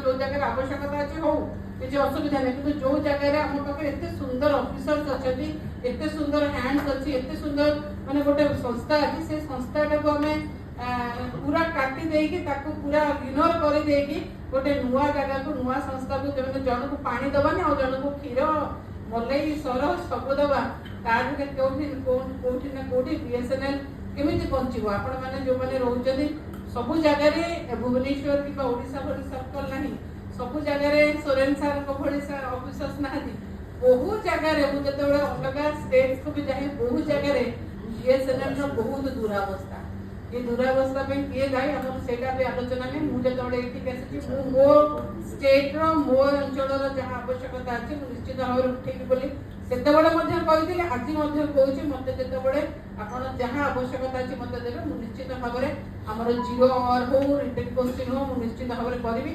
जो जगह आवश्यकता अच्छे हो किसी असुविधा नहीं कि जो जगह आम पाखे एत सुंदर ऑफिसर्स अच्छा एत सुंदर हैंड्स अच्छी एत सुंदर माने गोटे संस्था अच्छी से संस्थाटा को आम पूरा काटी देकी पूरा इग्नोर कर देकी गोटे नुआ जगह को नुआ संस्था को जन को पानी दबानी और जन को क्षीर मलई सर सब दबा ताकि कौटी ना कौटी बीएसएनएल केमी बंचो आपण मैंने जो मैंने रोचे सबू जगह भुवनेश्वर कि ओडिशा भली सर्कल ना सबू जगह सोरेन सार भली ऑफिसर्स ना बहुत जगह मुझे अलग स्टेट को भी जाए बहुत जगह बीएसएनएल बहुत दुरावस्था ये दुरावस्था किए जाए सेटा भी आलोचना में मुझे ये मो स्टेट मो अंचल जहाँ आवश्यकता अच्छे निश्चित भाव उठेबी बोली सेतबेले कही आज कौच मत जिते आप जहाँ आवश्यकता अच्छी मत देवे निश्चित भाव में आमर 0 आवर हो रिटन क्वेश्चन हो निश्चित भाव में करी।